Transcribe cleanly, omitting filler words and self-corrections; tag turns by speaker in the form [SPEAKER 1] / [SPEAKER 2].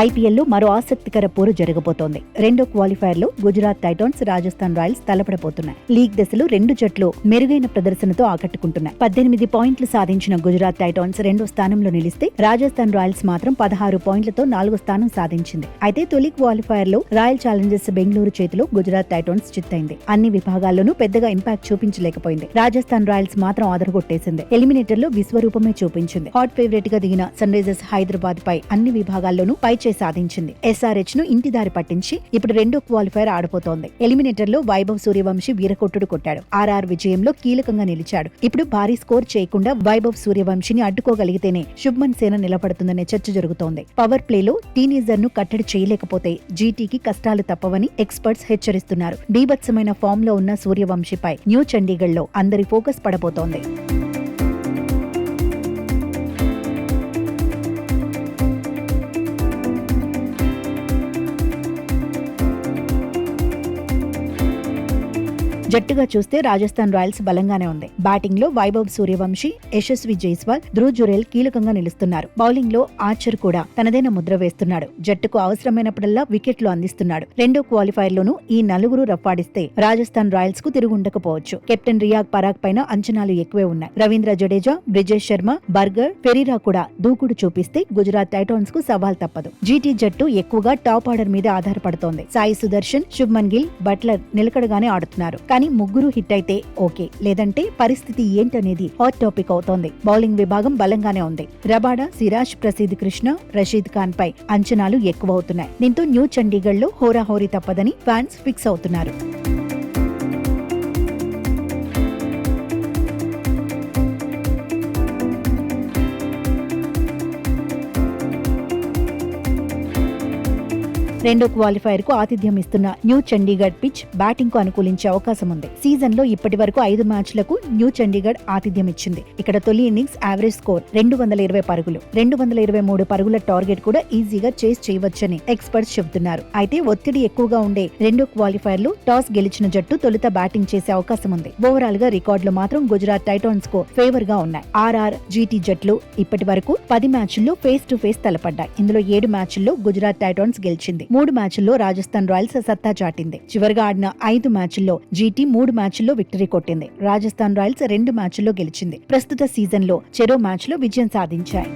[SPEAKER 1] IPL లో మరో ఆసక్తికర పోరు జరగబోతోంది. రెండో క్వాలిఫైర్ లో గుజరాత్ టైటాన్స్, రాజస్థాన్ రాయల్స్ తలపడబోతున్నాయి. లీగ్ దశలో రెండు జట్లు మెరుగైన ప్రదర్శనతో ఆకట్టుకుంటున్నాయి. 18 పాయింట్లు సాధించిన గుజరాత్ టైటాన్స్ రెండో స్థానంలో నిలిస్తే, రాజస్థాన్ రాయల్స్ మాత్రం 16 పాయింట్లతో నాలుగో స్థానం సాధించింది. అయితే తొలి క్వాలిఫైర్ లో రాయల్ ఛాలెంజర్స్ బెంగళూరు చేతిలో గుజరాత్ టైటాన్స్ చిత్తైంది. అన్ని విభాగాల్లోనూ పెద్దగా ఇంపాక్ట్ చూపించలేకపోయింది. రాజస్థాన్ రాయల్స్ మాత్రం అదరగొట్టేసింది. ఎలిమినేటర్ లో విశ్వరూపమే చూపించింది. హాట్ ఫేవరెట్ గా దిగిన సన్ రైజర్స్ హైదరాబాద్ పై అన్ని విభాగాల్లోనూ పైచే సాధించింది. ఎస్ఆర్హెచ్ ను ఇంటి దారి పట్టించి ఇప్పుడు రెండో క్వాలిఫైర్ ఆడబోతోంది. ఎలిమినేటర్ లో వైభవ్ సూర్యవంశీ వీరకొట్టుడు కొట్టాడు. ఆర్ఆర్ విజయంలో కీలకంగా నిలిచాడు. ఇప్పుడు భారీ స్కోర్ చేయకుండా వైభవ్ సూర్యవంశీని అడ్డుకోగలిగితేనే శుభ్మన్ సేన నిలబడుతుందనే చర్చ జరుగుతోంది. పవర్ ప్లేలో టీనేజర్ ను కట్టడి చేయలేకపోతే జీటీకి కష్టాలు తప్పవని ఎక్స్పర్ట్స్ హెచ్చరిస్తున్నారు. బీభత్సమైన ఫామ్ లో ఉన్న సూర్యవంశీపై న్యూ చండీగఢ్ లో అందరి ఫోకస్ పడబోతోంది. జట్టుగా చూస్తే రాజస్థాన్ రాయల్స్ బలంగానే ఉంది. బ్యాటింగ్ లో వైభవ్ సూర్యవంశీ, యశస్వి జైస్వాల్, ధ్రువ్ జురేల్ కీలకంగా నిలుస్తున్నారు. బౌలింగ్ లో ఆర్చర్ కూడా తనదైన ముద్ర వేస్తున్నాడు. జట్టుకు అవసరమైనప్పుడల్లా వికెట్లు అందిస్తున్నాడు. రెండో క్వాలిఫైర్ లోనూ ఈ నలుగురు రఫ్ఫాడిస్తే రాజస్థాన్ రాయల్స్ కు తిరుగుండకపోవచ్చు. కెప్టెన్ రియాగ్ పరాగ్ పైన అంచనాలు ఎక్కువే ఉన్నాయి. రవీంద్ర జడేజా, బ్రిజేష్ శర్మ, బర్గర్, ఫెరీరా కూడా దూకుడు చూపిస్తే గుజరాత్ టైటాన్స్ కు సవాల్ తప్పదు. జీటీ జట్టు ఎక్కువగా టాప్ ఆర్డర్ మీద ఆధారపడుతోంది. సాయి సుదర్శన్, శుభ్మన్ గిల్, బట్లర్ నిలకడగానే ఆడుతున్నారు. కానీ ముగ్గురు హిట్ అయితే ఓకే, లేదంటే పరిస్థితి ఏంటనేది హాట్ టాపిక్ అవుతోంది. బౌలింగ్ విభాగం బలంగానే ఉంది. రబాడా, సిరాజ్, ప్రసిద్ కృష్ణ, రషీద్ ఖాన్ పై అంచనాలు ఎక్కువవుతున్నాయి. దీంతో న్యూ చండీగఢ్ లో హోరాహోరీ తప్పదని ఫ్యాన్స్ ఫిక్స్ అవుతున్నారు. రెండో క్వాలిఫైర్ కు ఆతిథ్యం ఇస్తున్న న్యూ చండీగఢ్ పిచ్ బ్యాటింగ్ కు అనుకూలించే అవకాశం ఉంది. సీజన్ లో ఇప్పటి వరకు 5 మ్యాచ్లకు న్యూ చండీగఢ్ ఆతిథ్యం ఇచ్చింది. ఇక్కడ తొలి ఇన్నింగ్స్ యావరేజ్ స్కోర్ 220 పరుగులు. 223 పరుగుల టార్గెట్ కూడా ఈజీగా చేస్ చేయవచ్చని ఎక్స్పర్ట్స్ చెబుతున్నారు. అయితే ఒత్తిడి ఎక్కువగా ఉండే రెండో క్వాలిఫైర్ లో టాస్ గెలిచిన జట్టు తొలుత బ్యాటింగ్ చేసే అవకాశం ఉంది. ఓవరాల్ గా రికార్డులు మాత్రం గుజరాత్ టైటాన్స్ కు ఫేవర్ గా ఉన్నాయి. ఆర్ఆర్, జీటీ జట్లు ఇప్పటి వరకు 10 మ్యాచ్ల్లో ఫేస్ టు ఫేస్ తలపడ్డాయి. ఇందులో 7 మ్యాచ్ల్లో గుజరాత్ టైటాన్స్ గెలిచింది. 3 మ్యాచ్ల్లో రాజస్థాన్ రాయల్స్ సత్తా చాటింది. చివరిగా ఆడిన 5 మ్యాచ్ల్లో జీటీ 3 మ్యాచ్ల్లో విక్టరీ కొట్టింది. రాజస్థాన్ రాయల్స్ 2 మ్యాచ్ల్లో గెలిచింది. ప్రస్తుత సీజన్ లో చెరో మ్యాచ్ లో విజయం సాధించాయి.